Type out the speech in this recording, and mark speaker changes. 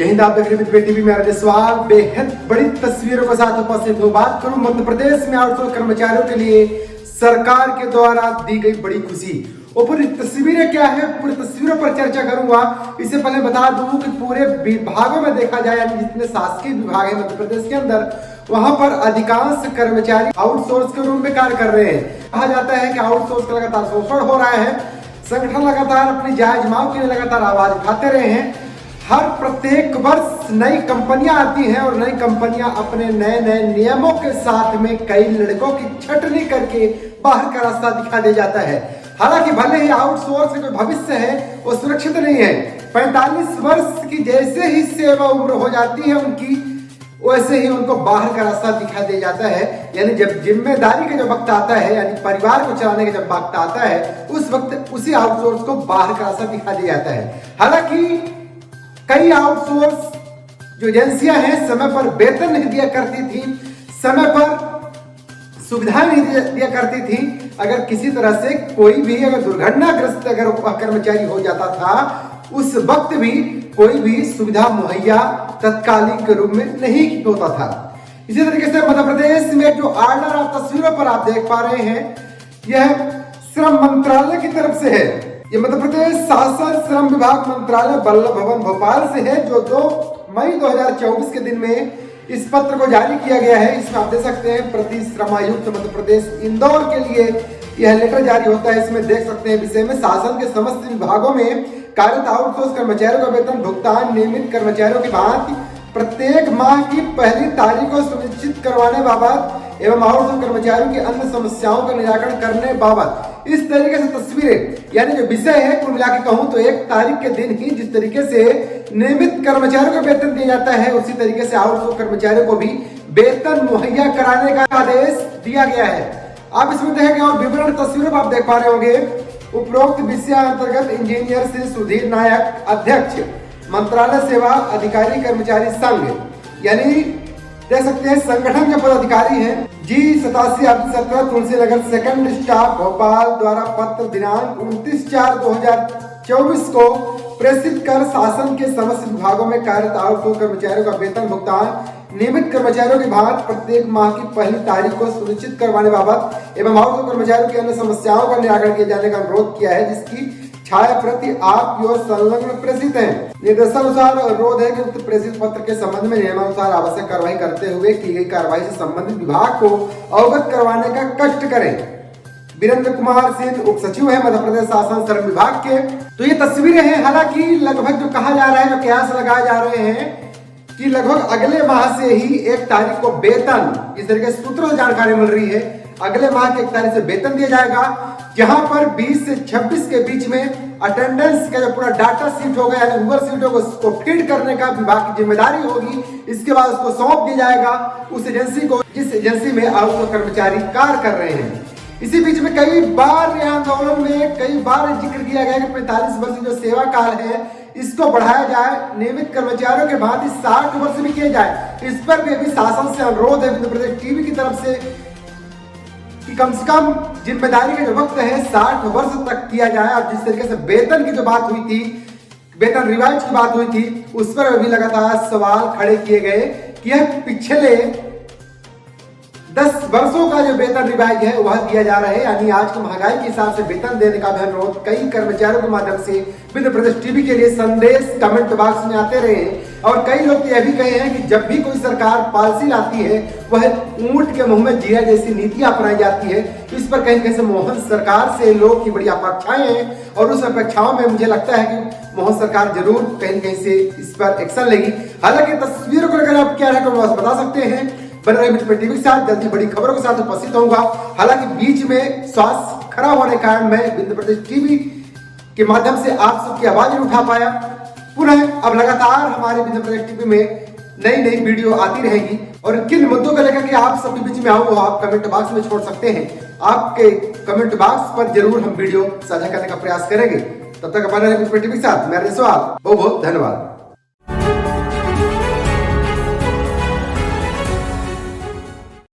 Speaker 1: जय हिंद। आप देख रहे हैं टीवी में सवाल बेहद बड़ी तस्वीरों के साथ उपस्थित हूँ। बात करूं मध्य प्रदेश में आउटसोर्स कर्मचारियों के लिए सरकार के द्वारा दी गई बड़ी खुशी और पूरी तस्वीरें क्या है, पूरी तस्वीरों पर चर्चा करूंगा। इससे पहले बता दूं कि पूरे विभागों में देखा जाए, जितने शासकीय विभाग है मध्य प्रदेश के अंदर, वहां पर अधिकांश कर्मचारी आउटसोर्स के रूप में कार्य कर रहे हैं। कहा जाता है कि आउटसोर्स का लगातार शोषण हो रहा है। संगठन लगातार अपनी जायज मांग के लिए लगातार आवाज उठाते रहे हैं। हर प्रत्येक वर्ष नई कंपनियां आती हैं और नई कंपनियां अपने नए नए नियमों के साथ में कई लड़कों की छटनी करके बाहर का रास्ता दिखा दे जाता है। हालांकि भले ही आउटसोर्स का जो भविष्य है वो सुरक्षित नहीं है। 45 वर्ष की जैसे ही सेवा उम्र हो जाती है उनकी, वैसे ही उनको बाहर का रास्ता दिखा दिया जाता है। यानी जब जिम्मेदारी का जो वक्त आता है, यानी परिवार को चलाने का जब वक्त आता है, उस वक्त उसी आउटसोर्स को बाहर का रास्ता दिखा दिया जाता है। हालांकि कई आउटसोर्स जो एजेंसियां हैं समय पर वेतन नहीं दिया करती थी, समय पर सुविधाएं नहीं दिया करती थी। अगर किसी तरह से कोई भी अगर दुर्घटनाग्रस्त अगर कर्मचारी हो जाता था, उस वक्त भी कोई भी सुविधा मुहैया तत्कालिक के रूप में नहीं होता था। इसी तरीके से मध्य प्रदेश में जो आर्डर आप तस्वीरों पर आप देख पा रहे हैं, यह श्रम मंत्रालय की तरफ से है। ये मध्य प्रदेश शासन श्रम विभाग मंत्रालय वल्लभ भवन भोपाल से है, जो 2 मई 2024 के दिन में इस पत्र को जारी किया गया है। इसमें आप देख सकते हैं प्रति श्रमायुक्त मध्य प्रदेश इंदौर के लिए यह लेटर जारी होता है। इसमें देख सकते हैं विषय में शासन के समस्त विभागों में कार्यरत आउटसोर्स कर्मचारियों का वेतन भुगतान नियमित कर्मचारियों की भांति प्रत्येक माह की पहली तारीख को सुनिश्चित करवाने बाबत एवं आउटसोर्स कर्मचारियों की अन्य समस्याओं का निराकरण करने बाबत इस तरीके से तस्वीरें, यानी जो विषय है कुल मिला के कहूं तो 1 तारीख के दिन ही जिस तरीके से नियमित कर्मचारियों को वेतन दिया जाता है, उसी तरीके से आउटसोर्स कर्मचारियों को भी वेतन मुहैया कराने का आदेश दिया गया है। आप इसमें देखेंगे और विवरण तस्वीरों आप देख पा रहे होंगे। उपरोक्त विषय अंतर्गत इंजीनियर श्री सुधीर नायक, अध्यक्ष मंत्रालय सेवा अधिकारी कर्मचारी संघ, यानी देख सकते हैं संगठन के पदाधिकारी हैं, G87 Tulsi Nagar second staff Bhopal द्वारा पत्र दिनांक 29/4/2024 को प्रेषित कर शासन के समस्त विभागों में कार्यरत आउटसोर्स कर्मचारियों का वेतन भुगतान नियमित कर्मचारियों की भांति प्रत्येक माह की पहली तारीख को सुनिश्चित करवाने बाबत एवं आउटसोर्स कर्मचारियों की अन्य समस्याओं का निराकरण किए जाने का अनुरोध किया है, जिसकी छाया प्रति आपकी ओर संलग्न प्रेषित है। निर्देशानुसार अनुरोध है कि उक्त प्रेषित पत्र के संबंध में नियमानुसार आवश्यक कार्रवाई करते हुए की गई कार्रवाई से संबंधित विभाग को अवगत करवाने का कष्ट करें। वीरेंद्र कुमार सिंह उप सचिव है मध्य प्रदेश शासन श्रम विभाग के। तो ये तस्वीरें हैं। हालांकि लगभग जो कहा जा रहा है, जो कयास लगाए जा रहे हैं कि लगभग अगले माह से ही 1 तारीख को वेतन, इस तरीके से सूत्रों से जानकारी मिल रही है, अगले माह की 1 तारीख से वेतन दिया जाएगा, जहां पर 20 से 26 के बीच में अटेंडेंस का जो पूरा डाटा शीट होगा, यानी गूगल शीट होगा, उसको फीड करने का विभाग की जिम्मेदारी होगी। इसके बाद उसको सौंप दिया जाएगा उस एजेंसी को जिस एजेंसी में आउटसोर्स कर्मचारी कार्य कर रहे हैं। इसी बीच में कई बार आंदोलन में कई बार जिक्र किया गया कि 45 वर्ष की जो सेवा काल है इसको बढ़ाया जाए, नियमित कर्मचारियों के भांति 60 वर्ष भी किए जाए। इस पर भी अभी शासन से अनुरोध है मध्य प्रदेश टीवी की तरफ से कि कम से कम जिम्मेदारी का जो वक्त है 60 वर्ष तक किया जाए। और जिस तरीके से वेतन की जो बात हुई थी, वेतन रिवाइज की बात हुई थी, उस पर भी लगातार सवाल खड़े किए गए कि यह पिछले 10 वर्षों का जो वेतन रिवाइज है वह दिया जा रहा है। यानी आज की महंगाई के हिसाब से वेतन देने का भी अनुरोध कई कर्मचारियों के माध्यम से मध्य प्रदेश टीवी के लिए संदेश कमेंट बॉक्स में आते रहे हैं। और कई लोग यह भी कहे हैं कि जब भी कोई सरकार पॉलिसी लाती है वह ऊंट के मुंह में जीरा जैसी नीतियां अपनाई जाती है। इस पर कहीं कहीं से मोहन सरकार से लोग की बड़ी अपेक्षाएं हैं और उस अपेक्षाओं में मुझे लगता है कि मोहन सरकार जरूर कहीं कहीं से इस पर एक्शन लेगी। हालांकि तस्वीरों को लेकर आप क्या है बता सकते हैं। बन रहे मित्र टीवी के साथ जल्दी बड़ी खबरों के साथ उपस्थित होऊंगा। हालांकि बीच में स्वास्थ्य खराब होने के कारण मैं मध्य प्रदेश टीवी के माध्यम से आप सबकी आवाज नहीं उठा पाया। पुनः अब लगातार हमारे मध्य प्रदेश टीवी में नई नई वीडियो आती रहेगी और किन मुद्दों को लेकर के आप सबके बीच में आऊँ आप कमेंट बॉक्स में छोड़ सकते हैं। आपके कमेंट बॉक्स पर जरूर हम वीडियो साझा करने का प्रयास करेंगे। तब तक हमारे टीवी के साथ मेरा सवाल बहुत बहुत धन्यवाद।